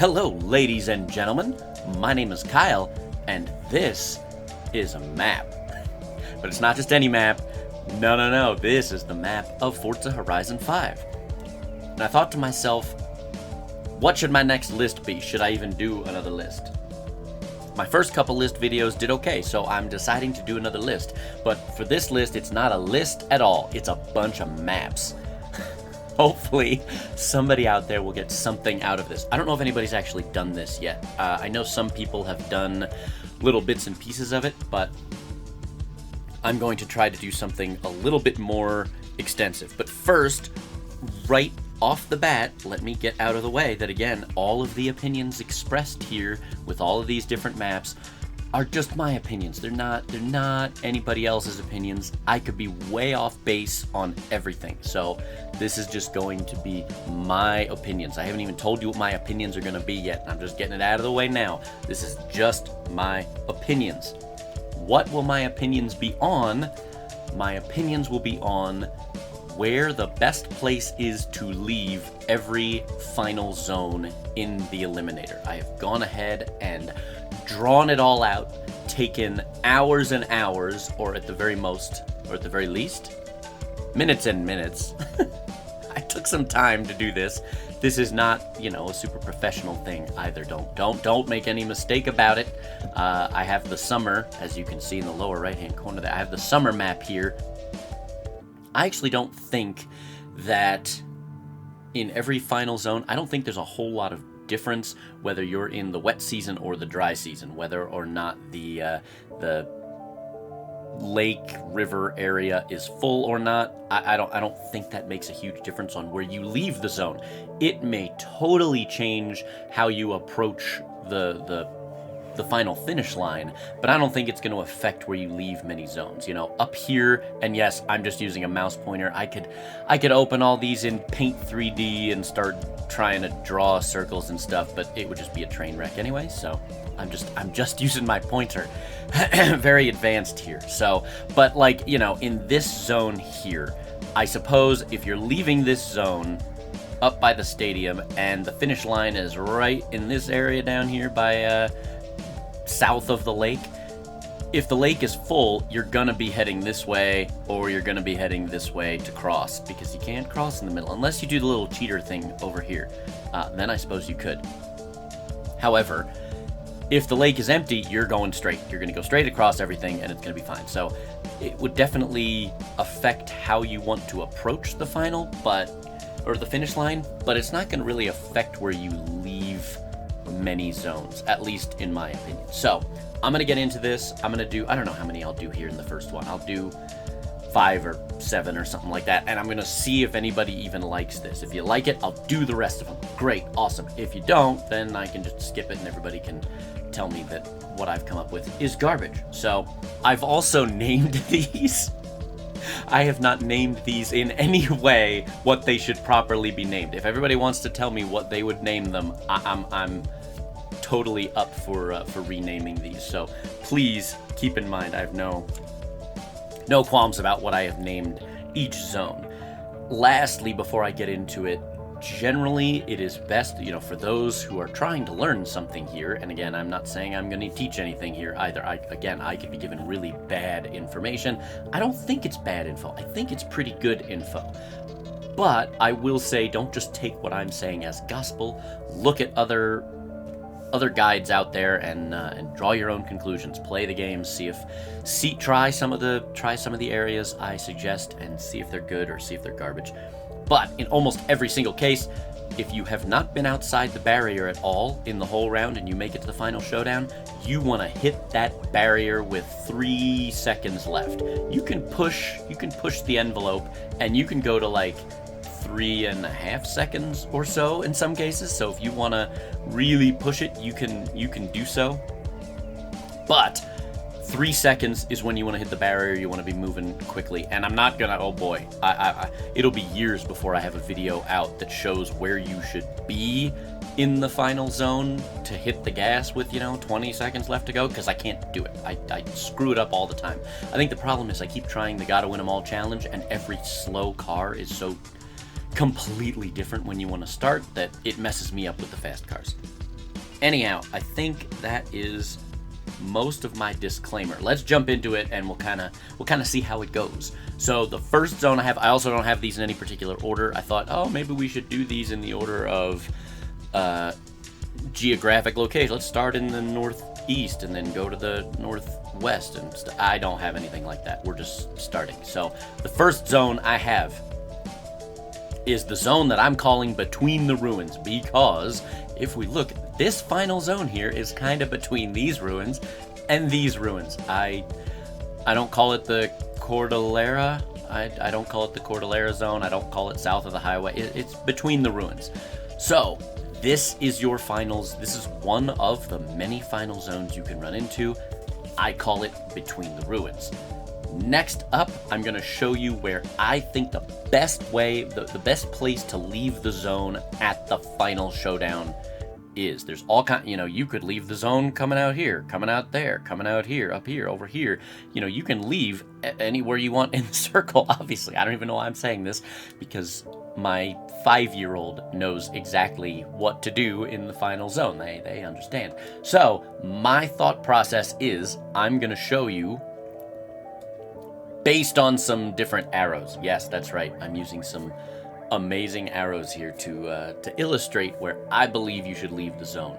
Hello, ladies and gentlemen. My name is Kyle, and this is a map. But it's not just any map. No. This is the map of Forza Horizon 5. And I thought to myself, what should my next list be? Should I even do another list? My first couple list videos did okay, so I'm deciding to do another list. But for this list, it's not a list at all. It's a bunch of maps. Hopefully, somebody out there will get something out of this. I don't know if anybody's actually done this yet. I know some people have done little bits and pieces of it, but I'm going to try to do something a little bit more extensive. But first, right off the bat, let me get out of the way that, again, all of the opinions expressed here with all of these different maps are just my opinions. They're not anybody else's opinions. I could be way off base on everything. So this is just going to be my opinions. I haven't even told you what my opinions are going to be yet. I'm just getting it out of the way now. This is just my opinions. What will my opinions be on? My opinions will be on where the best place is to leave every final zone in the Eliminator. I have gone ahead and drawn it all out, taken hours and hours, or at the very least, minutes and minutes. I took some time to do this. This is not, a super professional thing either. Don't make any mistake about it. I have the summer, as you can see in the lower right-hand corner there, I have the summer map here. I actually don't think that in every final zone, I don't think there's a whole lot of difference whether you're in the wet season or the dry season, whether or not the lake river area is full or not. I don't think that makes a huge difference on where you leave the zone. It may totally change how you approach the final finish line, but I don't think it's going to affect where you leave many zones. Up here, and yes, I'm just using a mouse pointer. I could open all these in Paint 3D and start trying to draw circles and stuff, but it would just be a train wreck anyway. So I'm just using my pointer. Very advanced here. So, but in this zone here, I suppose if you're leaving this zone up by the stadium and the finish line is right in this area down here by south of the lake, if the lake is full, you're gonna be heading this way, or you're gonna be heading this way to cross, because you can't cross in the middle unless you do the little cheater thing over here. Then I suppose you could. However, if the lake is empty, you're going straight. You're gonna go straight across everything, and it's gonna be fine. So it would definitely affect how you want to approach the final, or the finish line, but it's not gonna really affect where you leave many zones, at least in my opinion. So I'm gonna get into this. I'm gonna do, I don't know how many I'll do here in the first one. I'll do 5 or 7 or something like that, and I'm gonna see if anybody even likes this. If you like it, I'll do the rest of them. Great, awesome. If you don't, then I can just skip it and everybody can tell me that what I've come up with is garbage. So I've also named these. I have not named these in any way what they should properly be named. If everybody wants to tell me what they would name them, I'm totally up for renaming these. So please keep in mind, I have no qualms about what I have named each zone. Lastly, before I get into it, generally it is best, for those who are trying to learn something here, and again, I'm not saying I'm going to teach anything here either. I could be given really bad information. I don't think it's bad info. I think it's pretty good info. But I will say, don't just take what I'm saying as gospel. Look at other guides out there and draw your own conclusions. Play the game, try some of the areas I suggest, and see if they're good or see if they're garbage. But in almost every single case, if you have not been outside the barrier at all in the whole round and you make it to the final showdown, you want to hit that barrier with 3 seconds left. You can push the envelope, and you can go to 3.5 seconds or so in some cases. So if you want to really push it, you can do so. But 3 seconds is when you want to hit the barrier. You want to be moving quickly, and I'm not gonna, oh boy, it'll be years before I have a video out that shows where you should be in the final zone to hit the gas with 20 seconds left to go, because I can't do it. I screw it up all the time. I think the problem is I keep trying the gotta win them all challenge, and every slow car is so completely different when you want to start that it messes me up with the fast cars. Anyhow, I think that is most of my disclaimer. Let's jump into it, and we'll kind of see how it goes. So the first zone I also don't have these in any particular order. I thought, oh, maybe we should do these in the order of geographic location. Let's start in the northeast and then go to the northwest, and I don't have anything like that. We're just starting. So the first zone I have is the zone that I'm calling Between the Ruins, because if we look, this final zone here is kind of between these ruins and these ruins. I don't call it the Cordillera. I don't call it the Cordillera zone. I don't call it south of the highway. It's between the ruins. So this is your finals. This is one of the many final zones you can run into. I call it Between the Ruins. Next up, I'm going to show you where I think the best way, the best place to leave the zone at the Final Showdown is. There's all kind, you could leave the zone coming out here, coming out there, coming out here, up here, over here. You can leave anywhere you want in the circle, obviously. I don't even know why I'm saying this, because my 5-year-old knows exactly what to do in the final zone. They understand. So my thought process is I'm going to show you based on some different arrows. Yes, that's right. I'm using some amazing arrows here to illustrate where I believe you should leave the zone.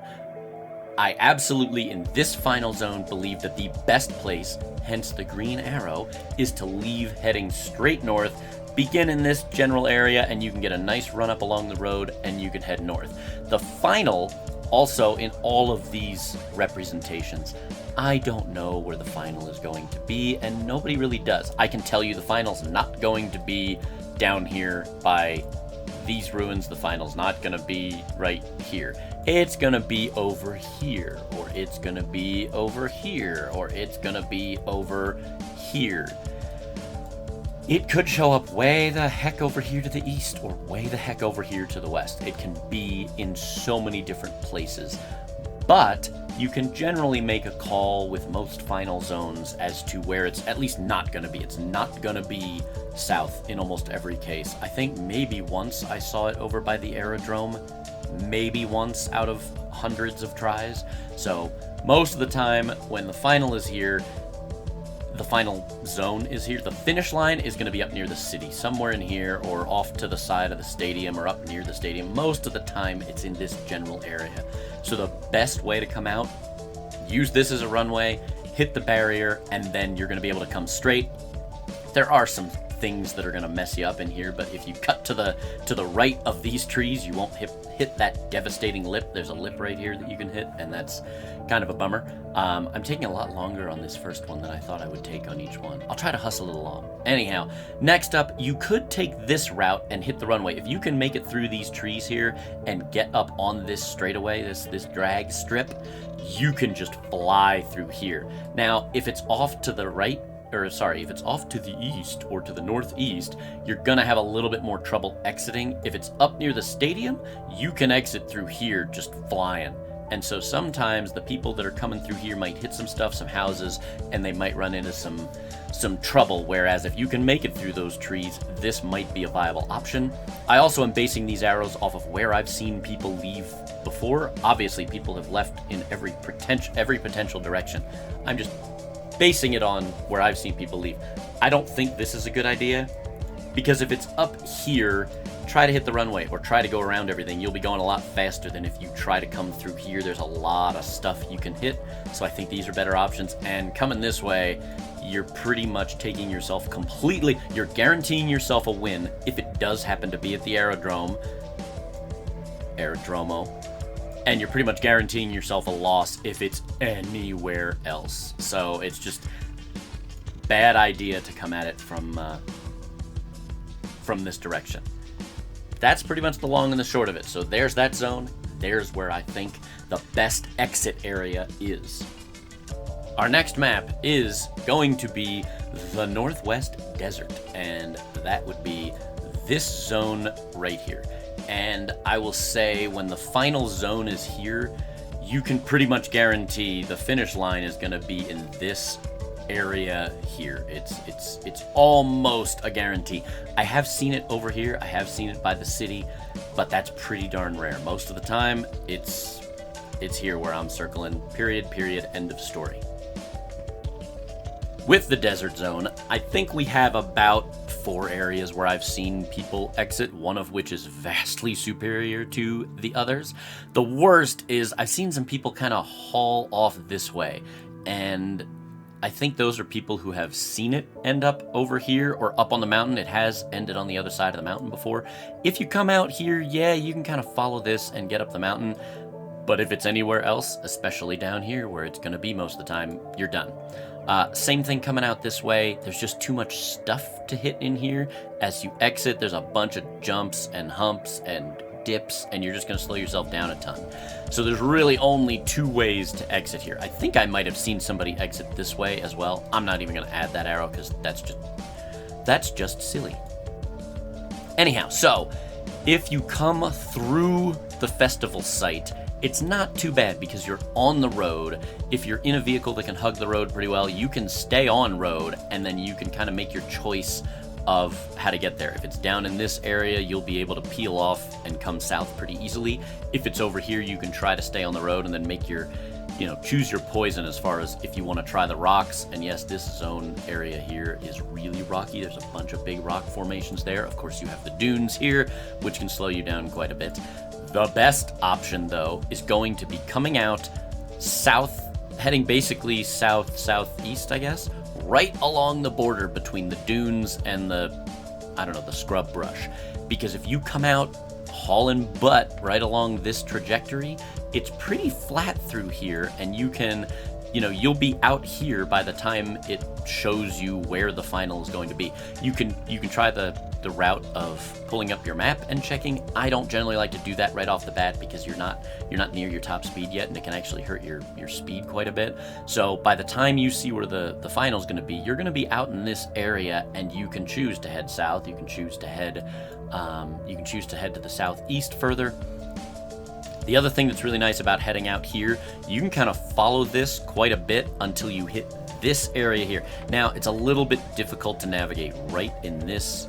I absolutely, in this final zone, believe that the best place, hence the green arrow, is to leave heading straight north, begin in this general area, and you can get a nice run up along the road, and you can head north. The final, also in all of these representations, I don't know where the final is going to be, and nobody really does. I can tell you the final's not going to be down here by these ruins. The final's not going to be right here. It's going to be over here, or it's going to be over here, or it's going to be over here. It could show up way the heck over here to the east, or way the heck over here to the west. It can be in so many different places. But you can generally make a call with most final zones as to where it's at least not going to be. It's not going to be south in almost every case. I think maybe once I saw it over by the aerodrome, maybe once out of hundreds of tries. So most of the time when the final is here, the final zone is here. The finish line is going to be up near the city, somewhere in here, or off to the side of the stadium, or up near the stadium. Most of the time, it's in this general area. So the best way to come out, use this as a runway, hit the barrier, and then you're going to be able to come straight. There are some things that are going to mess you up in here, but if you cut to the right of these trees, you won't hit that devastating lip. There's a lip right here that you can hit, and that's kind of a bummer. I'm taking a lot longer on this first one than I thought I would take on each one. I'll try to hustle it along. Anyhow, next up, you could take this route and hit the runway. If you can make it through these trees here and get up on this straightaway, this drag strip, you can just fly through here. Now, if it's off to the right, if it's off to the east or to the northeast, you're gonna have a little bit more trouble exiting. If it's up near the stadium, you can exit through here just flying. And so sometimes the people that are coming through here might hit some stuff, some houses, and they might run into some trouble, whereas if you can make it through those trees, this might be a viable option. I also am basing these arrows off of where I've seen people leave before. Obviously, people have left in every potential direction. I'm just basing it on where I've seen people leave. I don't think this is a good idea, because if it's up here, try to hit the runway or try to go around everything. You'll be going a lot faster than if you try to come through here. There's a lot of stuff you can hit, so I think these are better options. And coming this way, you're pretty much taking yourself completely, you're guaranteeing yourself a win if it does happen to be at the aerodromo, and you're pretty much guaranteeing yourself a loss if it's anywhere else. So it's just bad idea to come at it from this direction. That's pretty much the long and the short of it. So there's that zone. There's where I think the best exit area is. Our next map is going to be the Northwest Desert, and that would be this zone right here. And I will say, when the final zone is here, you can pretty much guarantee the finish line is going to be in this area here. It's almost a guarantee. I have seen it over here. I have seen it by the city, but that's pretty darn rare. Most of the time, it's it's here where I'm circling. Period, end of story. With the desert zone, I think we have about 4 areas where I've seen people exit, one of which is vastly superior to the others. The worst is I've seen some people kind of haul off this way, and I think those are people who have seen it end up over here or up on the mountain. It has ended on the other side of the mountain before. If you come out here, yeah, you can kind of follow this and get up the mountain. But if it's anywhere else, especially down here where it's going to be most of the time, you're done. Same thing coming out this way. There's just too much stuff to hit in here. As you exit, there's a bunch of jumps and humps and dips, and you're just going to slow yourself down a ton. So there's really only 2 ways to exit here. I think I might have seen somebody exit this way as well. I'm not even going to add that arrow because that's just silly. Anyhow, so if you come through the festival site, it's not too bad because you're on the road. If you're in a vehicle that can hug the road pretty well, you can stay on road, and then you can kind of make your choice of how to get there. If it's down in this area, you'll be able to peel off and come south pretty easily. If it's over here, you can try to stay on the road and then make your, choose your poison as far as if you want to try the rocks. And yes, this zone area here is really rocky. There's a bunch of big rock formations there. Of course, you have the dunes here, which can slow you down quite a bit. The best option, though, is going to be coming out south, heading basically southeast, I guess, right along the border between the dunes and the scrub brush. Because if you come out hauling butt right along this trajectory, it's pretty flat through here, and you can, you'll be out here by the time it shows you where the final is going to be. You can try the route of pulling up your map and checking. I don't generally like to do that right off the bat because you're not near your top speed yet, and it can actually hurt your speed quite a bit. So by the time you see where the final is going to be, you're going to be out in this area, and you can choose to head south. You can choose to head to the southeast further. The other thing that's really nice about heading out here, you can kind of follow this quite a bit until you hit this area here. Now, it's a little bit difficult to navigate right in this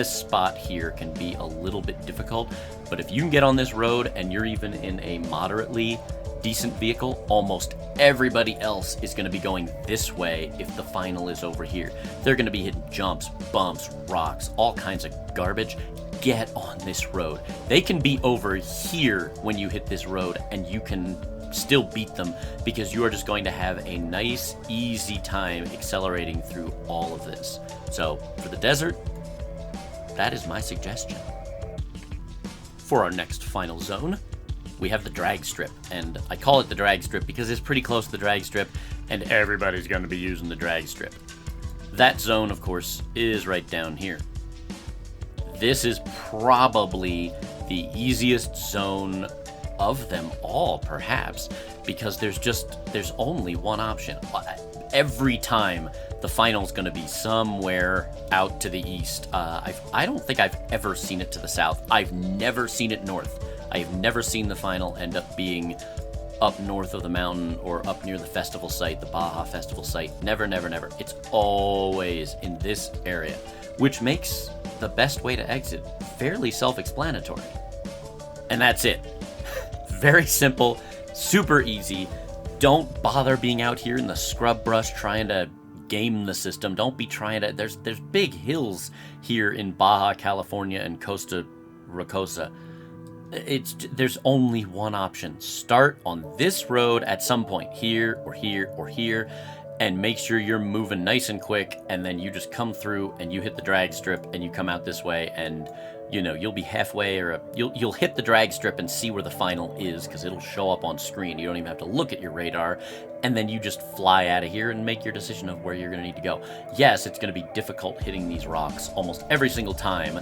spot here can be a little bit difficult, but if you can get on this road and you're even in a moderately decent vehicle, almost everybody else is going to be going this way if the final is over here. They're going to be hitting jumps, bumps, rocks, all kinds of garbage. Get on this road. They can be over here when you hit this road, and you can still beat them because you are just going to have a nice, easy time accelerating through all of this. So for the desert, that is my suggestion. For our next final zone, we have the Dragstrip, and I call it the Dragstrip because it's pretty close to the Dragstrip, and everybody's going to be using the Dragstrip. That zone, of course, is right down here. This is probably the easiest zone of them all, perhaps, because there's only one option. Every time the final's going to be somewhere out to the east. I don't think I've ever seen it to the south. I've never seen it north. I've never seen the final end up being up north of the mountain or up near the festival site, the Baja festival site. Never, never, never. It's always in this area, which makes the best way to exit fairly self-explanatory. And that's it. Very simple, super easy. Don't bother being out here in the scrub brush trying to game the system. Don't be trying to... There's big hills here in Baja, California, and Costa Rocosa. There's only one option. Start on this road at some point, here or here or here, and make sure you're moving nice and quick, and then you just come through and you hit the drag strip and you come out this way, and you'll be halfway, or you'll hit the drag strip and see where the final is because it'll show up on screen. You don't even have to look at your radar, and then you just fly out of here and make your decision of where you're going to need to go. Yes, it's going to be difficult hitting these rocks almost every single time.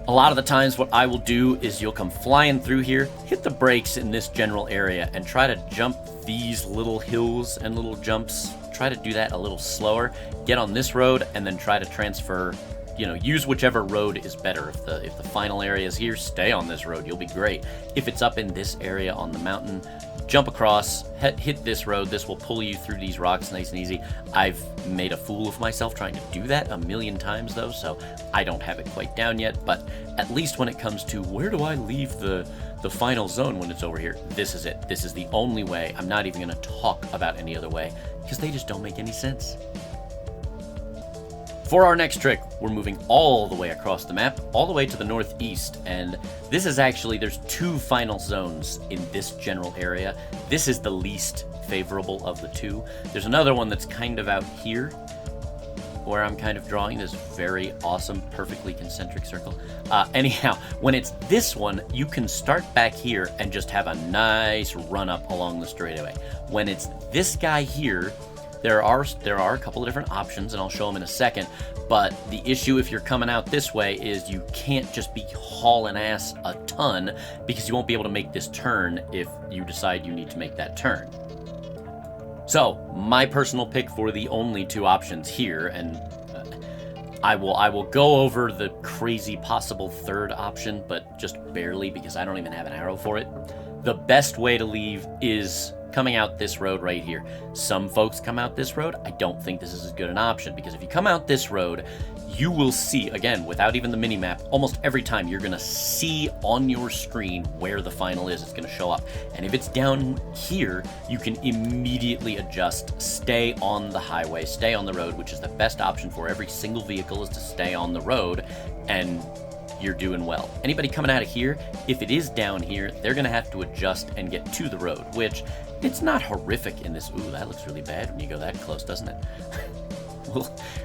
A lot of the times what I will do is you'll come flying through here, hit the brakes in this general area, and try to jump these little hills and little jumps. Try to do that a little slower. Get on this road and then try to transfer you know, use whichever road is better. If the final area is here, stay on this road. You'll be great. If it's up in this area on the mountain, jump across, hit this road. This will pull you through these rocks nice and easy. I've made a fool of myself trying to do that a million times, though, so I don't have it quite down yet. But at least when it comes to where do I leave the final zone when it's over here, this is it. This is the only way. I'm not even going to talk about any other way because they just don't make any sense. For our next trick, we're moving all the way across the map, all the way to the northeast, and this is actually, there's 2 final zones in this general area. This is the least favorable of the 2. There's another one that's kind of out here, where I'm kind of drawing this very awesome, perfectly concentric circle. Anyhow, when it's this one, you can start back here and just have a nice run up along the straightaway. When it's this guy here, there are a couple of different options, and I'll show them in a second, but the issue if you're coming out this way is you can't just be hauling ass a ton because you won't be able to make this turn if you decide you need to make that turn. So, my personal pick for the only 2 options here, and I will go over the crazy possible 3rd option, but just barely because I don't even have an arrow for it. The best way to leave is coming out this road right here. Some folks come out this road. I don't think this is as good an option because if you come out this road, you will see, again, without even the mini-map, almost every time you're going to see on your screen where the final is. It's going to show up. And if it's down here, you can immediately adjust, stay on the highway, stay on the road, which is the best option for every single vehicle is to stay on the road, and you're doing well. Anybody coming out of here, if it is down here, they're going to have to adjust and get to the road, which it's not horrific in this. Ooh, that looks really bad when you go that close, doesn't it?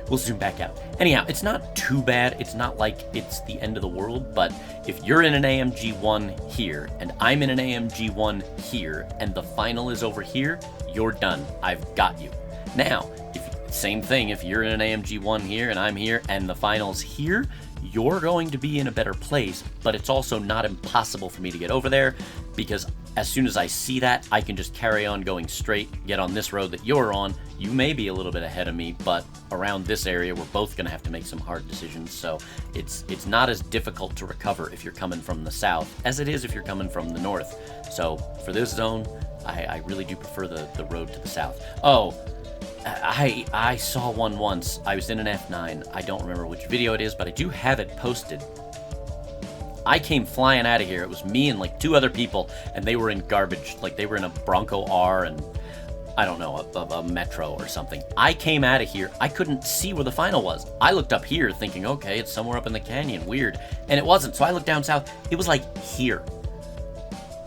We'll zoom back out. Anyhow, it's not too bad. It's not like it's the end of the world, but if you're in an AMG 1 here, and I'm in an AMG 1 here, and the final is over here, you're done. I've got you. Now, same thing, if you're in an AMG 1 here, and I'm here, and the final's here, you're going to be in a better place, but it's also not impossible for me to get over there, because as soon as I see that, I can just carry on going straight, get on this road that you're on. You may be a little bit ahead of me, but around this area, we're both going to have to make some hard decisions, so it's not as difficult to recover if you're coming from the south as it is if you're coming from the north. So for this zone, I really do prefer the road to the south. Oh, I saw one once. I was in an F9. I don't remember which video it is, but I do have it posted. I came flying out of here. It was me and like 2 other people, and they were in garbage. Like they were in a Bronco R and I don't know, a Metro or something. I came out of here. I couldn't see where the final was. I looked up here thinking, okay, it's somewhere up in the canyon. Weird. And it wasn't. So I looked down south. It was like here,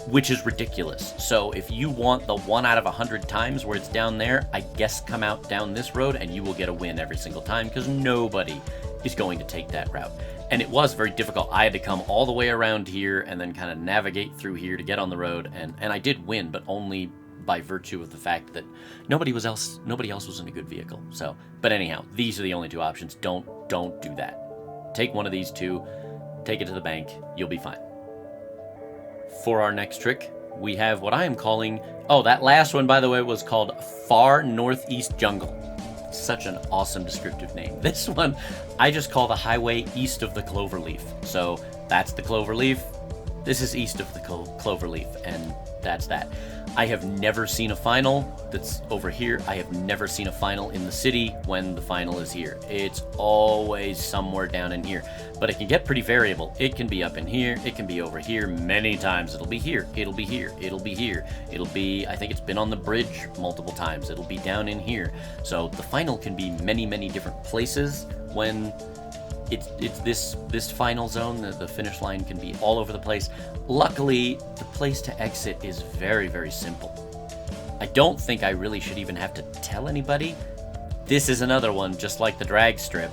which is ridiculous. So if you want the 1 out of 100 times where it's down there, I guess come out down this road and you will get a win every single time because nobody is going to take that route. And it was very difficult. I had to come all the way around here and then kind of navigate through here to get on the road. And I did win, but only by virtue of the fact that nobody else was in a good vehicle. So, but anyhow, these are the only 2 options. Don't do that. Take one of these 2, take it to the bank. You'll be fine. For our next trick, we have what I am calling, oh, that last one, by the way, was called Far Northeast Jungle. Such an awesome descriptive name. This one, I just call the highway east of the Cloverleaf. So that's the Cloverleaf. This is east of the Cloverleaf, and that's that. I have never seen a final that's over here. I have never seen a final in the city when the final is here. It's always somewhere down in here, but it can get pretty variable. It can be up in here. It can be over here. Many times it'll be here. It'll be here. It'll be here. It'll be, I think it's been on the bridge multiple times. It'll be down in here. So the final can be many, many different places when it's this final zone. The finish line can be all over the place. Luckily, the place to exit is very, very simple. I don't think I really should even have to tell anybody. This is another one, just like the Dragstrip,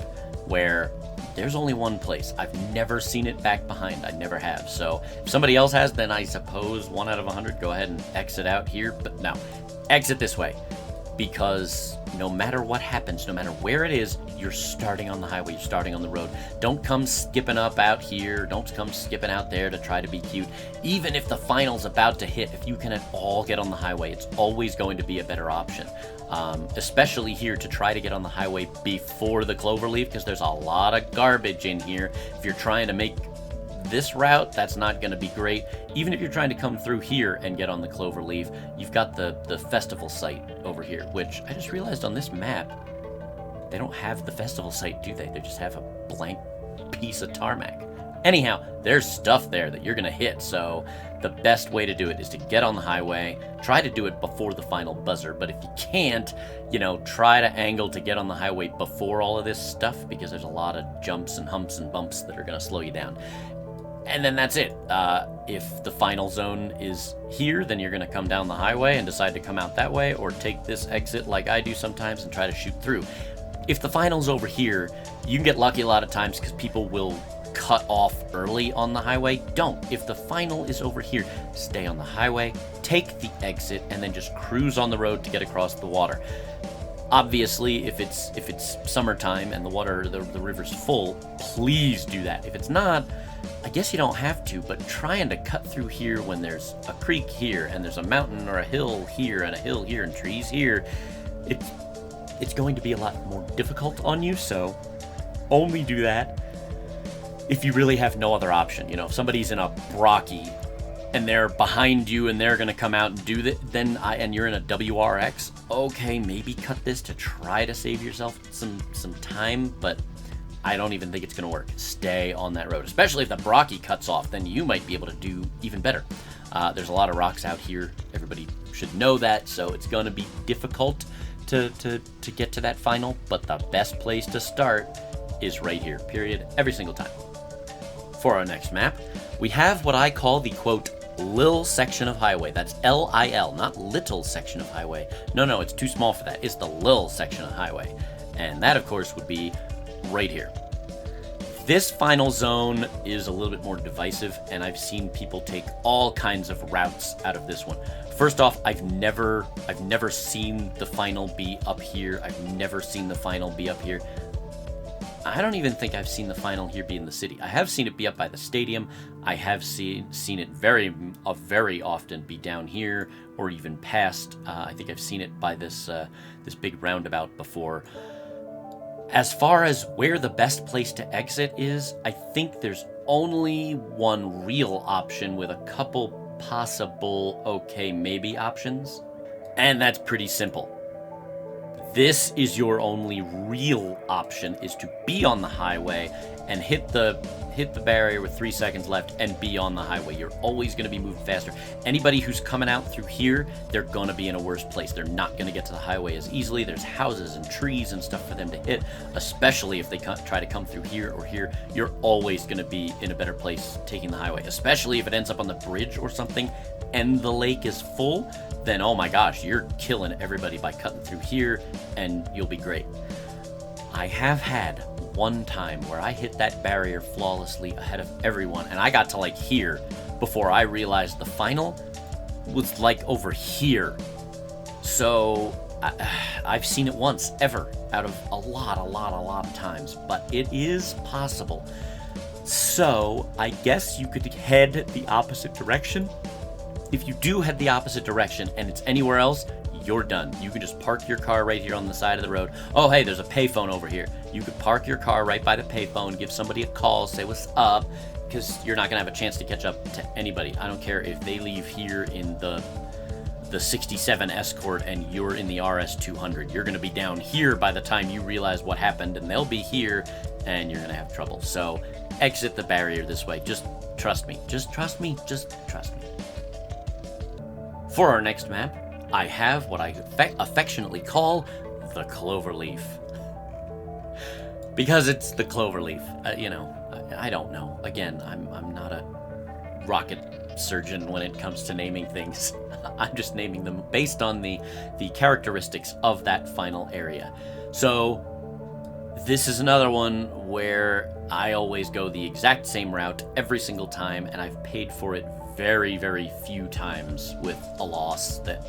where there's only one place. I've never seen it back behind. I never have. So if somebody else has, then I suppose 1 out of 100, go ahead and exit out here. But no, exit this way. because no matter what happens, no matter where it is, you're starting on the highway, you're starting on the road. Don't come skipping up out here, don't come skipping out there to try to be cute. Even if the final's about to hit, if you can at all get on the highway, it's always going to be a better option. Especially here to try to get on the highway before the Cloverleaf, because there's a lot of garbage in here. If you're trying to make this route, that's not going to be great. Even if you're trying to come through here and get on the Cloverleaf, you've got the festival site over here, which I just realized on this map, they don't have the festival site, do they? They just have a blank piece of tarmac. Anyhow, there's stuff there that you're going to hit, so the best way to do it is to get on the highway, try to do it before the final buzzer, but if you can't, you know, try to angle to get on the highway before all of this stuff, because there's a lot of jumps and humps and bumps that are going to slow you down. And then that's it. If the final zone is here, then you're going to come down the highway and decide to come out that way, or take this exit like I do sometimes and try to shoot through. If the final's over here, you can get lucky a lot of times because people will cut off early on the highway. Don't. If the final is over here, stay on the highway, take the exit, and then just cruise on the road to get across the water. Obviously, if it's summertime and the river's full, please do that. If it's not, I guess you don't have to, but trying to cut through here when there's a creek here and there's a mountain or a hill here and a hill here and trees here, it's going to be a lot more difficult on you, so only do that if you really have no other option. You know, if somebody's in a Brocky and they're behind you and they're going to come out and do that, and you're in a WRX, okay, maybe cut this to try to save yourself some time, but I don't even think it's going to work. Stay on that road, especially if the Brocky cuts off, then you might be able to do even better. There's a lot of rocks out here. Everybody should know that, so it's going to be difficult to get to that final, but the best place to start is right here, period, every single time. For our next map, we have what I call the, quote, Lil section of highway. That's L-I-L, not little section of highway. No, it's too small for that. It's the Lil section of highway. And that, of course, would be right here. This final zone is a little bit more divisive, and I've seen people take all kinds of routes out of this one. First off, I've never seen the final be up here. I've never seen the final be up here. I don't even think I've seen the final here be in the city. I have seen it be up by the stadium. I have seen it very often be down here or even past. I think I've seen it by this big roundabout before. As far as where the best place to exit is, I think there's only one real option with a couple possible okay maybe options, and that's pretty simple. This is your only real option, is to be on the highway and hit the barrier with 3 seconds left and be on the highway. You're always going to be moving faster. Anybody who's coming out through here, they're going to be in a worse place. They're not going to get to the highway as easily. There's houses and trees and stuff for them to hit, especially if they try to come through here or here. You're always going to be in a better place taking the highway, especially if it ends up on the bridge or something and the lake is full, then oh my gosh, you're killing everybody by cutting through here and you'll be great. I have had one time where I hit that barrier flawlessly ahead of everyone, and I got to like here before I realized the final was like over here. So I've seen it once ever out of a lot of times, but it is possible. So I guess you could head the opposite direction. If you do head the opposite direction and it's anywhere else, you're done. You can just park your car right here on the side of the road. Oh, hey, there's a payphone over here. You could park your car right by the payphone, give somebody a call, say what's up, because you're not going to have a chance to catch up to anybody. I don't care if they leave here in the 67 Escort and you're in the RS 200. You're going to be down here by the time you realize what happened, and they'll be here, and you're going to have trouble. So exit the barrier this way. Just trust me. Just trust me. Just trust me. For our next map, I have what I affectionately call the Cloverleaf. Because it's the Cloverleaf. I don't know. Again, I'm not a rocket surgeon when it comes to naming things. I'm just naming them based on the characteristics of that final area. So this is another one where I always go the exact same route every single time, and I've paid for it very, very few times with a loss that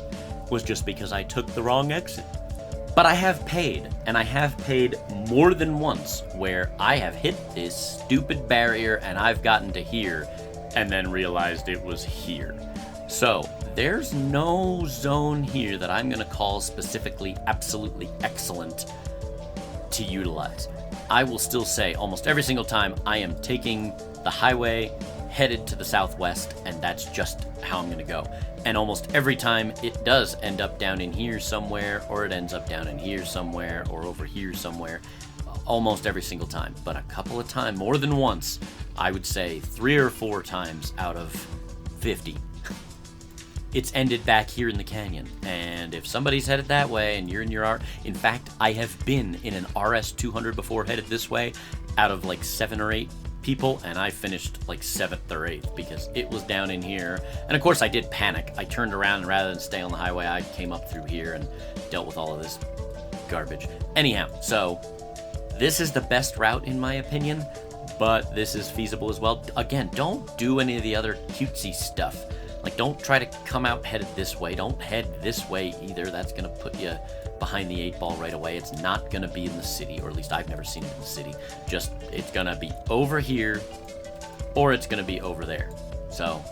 was just because I took the wrong exit. But I have paid, and I have paid more than once where I have hit this stupid barrier and I've gotten to here and then realized it was here. So there's no zone here that I'm going to call specifically absolutely excellent to utilize. I will still say almost every single time I am taking the highway headed to the southwest, and that's just how I'm going to go. And almost every time it does end up down in here somewhere, or it ends up down in here somewhere, or over here somewhere. Almost every single time. But a couple of times, more than once, I would say 3 or 4 times out of 50, it's ended back here in the canyon. And if somebody's headed that way and you're in your R... In fact, I have been in an RS200 before headed this way out of like 7 or 8 people, and I finished like 7th or 8th because it was down in here. And of course I did panic. I turned around, and rather than stay on the highway, I came up through here and dealt with all of this garbage. Anyhow, so this is the best route in my opinion, but this is feasible as well. Again, don't do any of the other cutesy stuff. Like, don't try to come out headed this way. Don't head this way either. That's going to put you behind the 8 ball right away. It's not going to be in the city, or at least I've never seen it in the city. Just, it's going to be over here, or it's going to be over there. So,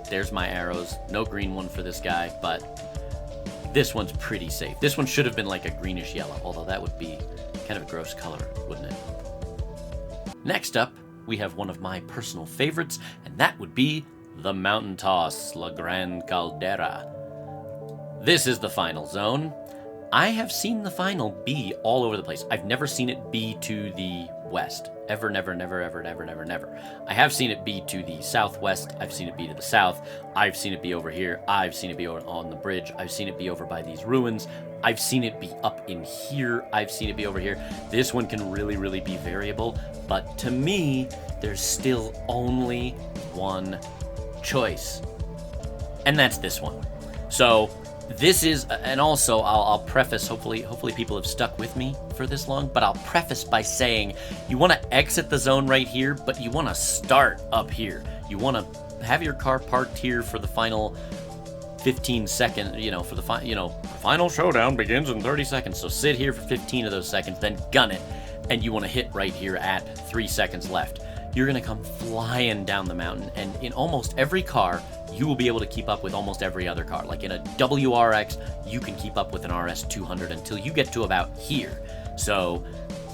there's my arrows. No green one for this guy, but this one's pretty safe. This one should have been like a greenish yellow, although that would be kind of a gross color, wouldn't it? Next up, we have one of my personal favorites, and that would be the Mountain Toss, La Gran Caldera. This is the final zone. I have seen the final be all over the place. I've never seen it be to the west. Ever, never, never, ever, never, never, never. I have seen it be to the southwest. I've seen it be to the south. I've seen it be over here. I've seen it be over on the bridge. I've seen it be over by these ruins. I've seen it be up in here. I've seen it be over here. This one can really, really be variable. But to me, there's still only one choice, and that's this one. So this is, and also I'll preface, hopefully people have stuck with me for this long, but I'll preface by saying you want to exit the zone right here, but you want to start up here. You want to have your car parked here for the final 15 seconds, for the final showdown begins in 30 seconds. So sit here for 15 of those seconds, then gun it, and you want to hit right here at 3 seconds left. You're going to come flying down the mountain, and in almost every car, you will be able to keep up with almost every other car. Like in a WRX, you can keep up with an RS200 until you get to about here. So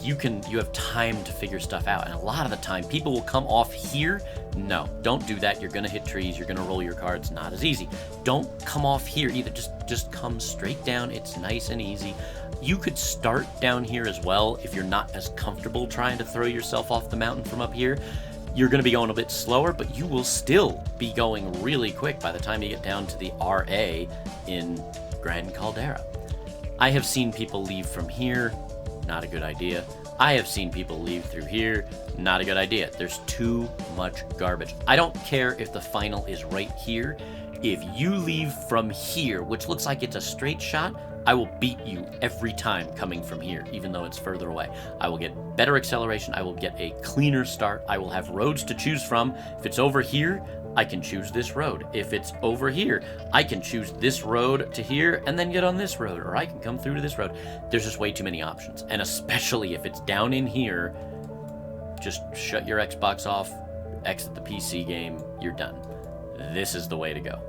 you have time to figure stuff out, and a lot of the time, people will come off here. No, don't do that. You're going to hit trees. You're going to roll your car. It's not as easy. Don't come off here either. Just come straight down. It's nice and easy. You could start down here as well if you're not as comfortable trying to throw yourself off the mountain from up here. You're going to be going a bit slower, but you will still be going really quick by the time you get down to the RA in Gran Caldera. I have seen people leave from here. Not a good idea. I have seen people leave through here. Not a good idea. There's too much garbage. I don't care if the final is right here. If you leave from here, which looks like it's a straight shot, I will beat you every time coming from here, even though it's further away. I will get better acceleration. I will get a cleaner start. I will have roads to choose from. If it's over here, I can choose this road. If it's over here, I can choose this road to here and then get on this road, or I can come through to this road. There's just way too many options. And especially if it's down in here, just shut your Xbox off, exit the PC game, you're done. This is the way to go.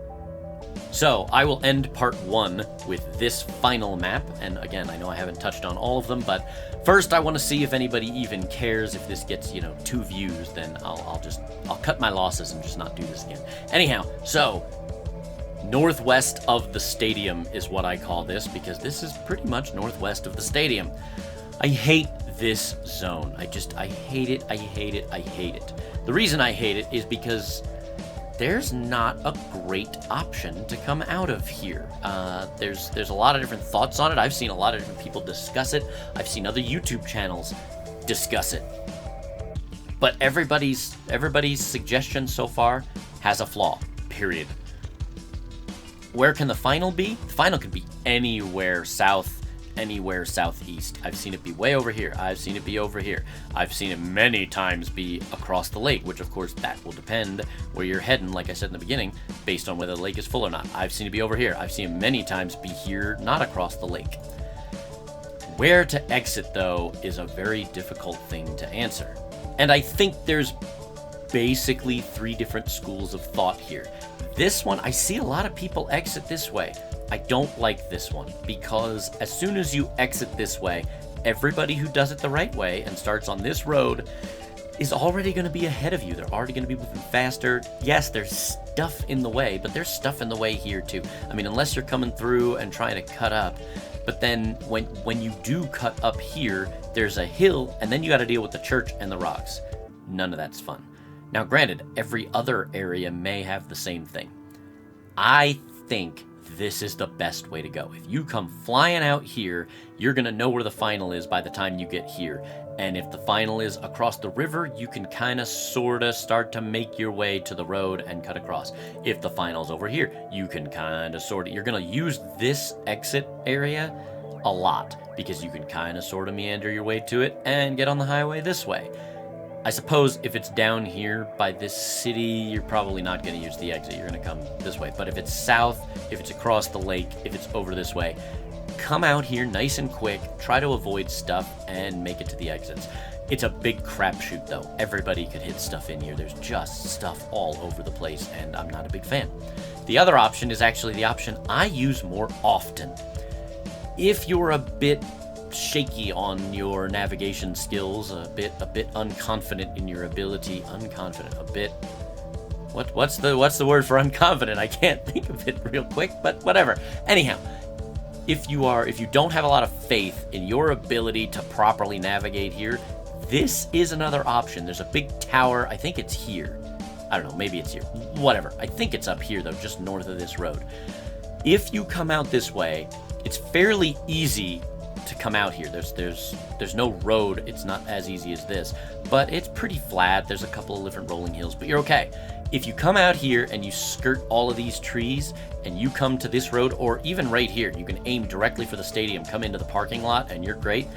So I will end part 1 with this final map, and again, I know I haven't touched on all of them, but first I want to see if anybody even cares. If this gets 2 views, then I'll cut my losses and just not do this again. Anyhow, so northwest of the stadium is what I call this, because this is pretty much northwest of the stadium. I hate this zone. I hate it. I hate it. I hate it. The reason I hate it is because there's not a great option to come out of here. There's a lot of different thoughts on it. I've seen a lot of different people discuss it. I've seen other YouTube channels discuss it. But everybody's suggestion so far has a flaw, period. Where can the final be? The final can be anywhere south anywhere southeast. I've seen it be way over here. I've seen it be over here. I've seen it many times be across the lake, which of course that will depend where you're heading, like I said in the beginning, based on whether the lake is full or not. I've seen it be over here. I've seen it many times be here, not across the lake. Where to exit, though, is a very difficult thing to answer. And I think there's basically 3 different schools of thought here. This one, I see a lot of people exit this way. I don't like this one, because as soon as you exit this way, everybody who does it the right way and starts on this road is already going to be ahead of you. They're already going to be moving faster. Yes, there's stuff in the way, but there's stuff in the way here too. I mean, unless you're coming through and trying to cut up. But then when you do cut up here, there's a hill, and then you got to deal with the church and the rocks. None of that's fun. Now, granted, every other area may have the same thing. I think this is the best way to go. If you come flying out here, you're going to know where the final is by the time you get here. And if the final is across the river, you can kind of sort of start to make your way to the road and cut across. If the final's over here, you can kind of sort of, you're going to use this exit area a lot because you can kind of sort of meander your way to it and get on the highway this way. I suppose if it's down here by this city, you're probably not going to use the exit. You're going to come this way. But if it's south, if it's across the lake, if it's over this way, come out here nice and quick, try to avoid stuff, and make it to the exits. It's a big crapshoot, though. Everybody could hit stuff in here. There's just stuff all over the place, and I'm not a big fan. The other option is actually the option I use more often. If you're a bit shaky on your navigation skills, a bit unconfident in your ability, what's the word for unconfident? I can't think of it real quick, but whatever. Anyhow, if you don't have a lot of faith in your ability to properly navigate here, this is another option. There's a big tower. I think it's here. I don't know, maybe it's here. Whatever. I think it's up here though, just north of this road. If you come out this way, it's fairly easy to come out here. There's no road. It's not as easy as this, but it's pretty flat. There's a couple of different rolling hills, but you're okay. If you come out here and you skirt all of these trees and you come to this road, or even right here, you can aim directly for the stadium, come into the parking lot, and you're great.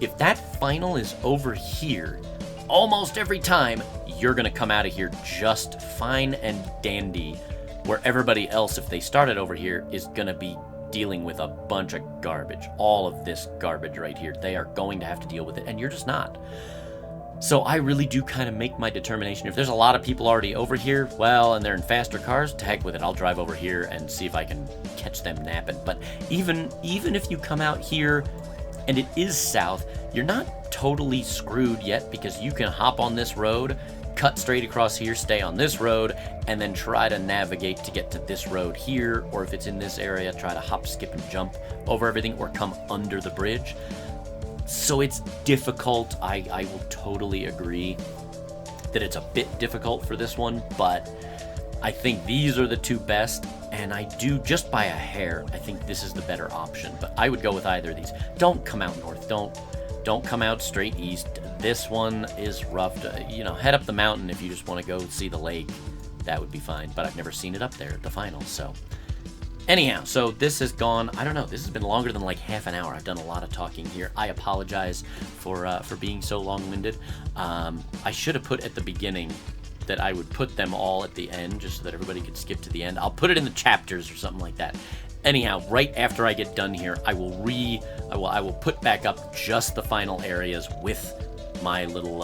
If that final is over here, almost every time, you're going to come out of here just fine and dandy, where everybody else, if they started over here, is going to be dealing with a bunch of garbage. All of this garbage right here. They are going to have to deal with it, and you're just not. So I really do kind of make my determination. If there's a lot of people already over here, well, and they're in faster cars, to heck with it. I'll drive over here and see if I can catch them napping. But even if you come out here and it is south, you're not totally screwed yet, because you can hop on this road, cut straight across here, stay on this road, and then try to navigate to get to this road here, or if it's in this area, try to hop, skip, and jump over everything, or come under the bridge. So it's difficult. I will totally agree that it's a bit difficult for this one, but I think these are the 2 best, and I do, just by a hair, I think this is the better option, but I would go with either of these. Don't come out north. Don't come out straight east. This one is rough. Head up the mountain if you just want to go see the lake. That would be fine, but I've never seen it up there at the finals, so. Anyhow, so this has gone, I don't know, this has been longer than like half an hour. I've done a lot of talking here. I apologize for being so long-winded. I should have put at the beginning that I would put them all at the end, just so that everybody could skip to the end. I'll put it in the chapters or something like that. Anyhow, right after I get done here, I will put back up just the final areas with my little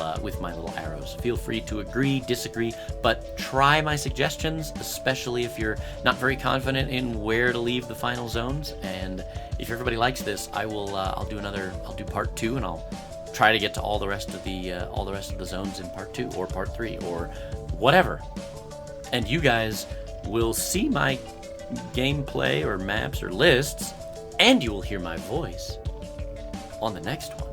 arrows. Feel free to agree, disagree, but try my suggestions, especially if you're not very confident in where to leave the final zones. And if everybody likes this, I'll do part 2, and I'll try to get to all the rest of the zones in part 2 or part 3 or whatever. And you guys will see my gameplay or maps or lists, and you will hear my voice on the next one.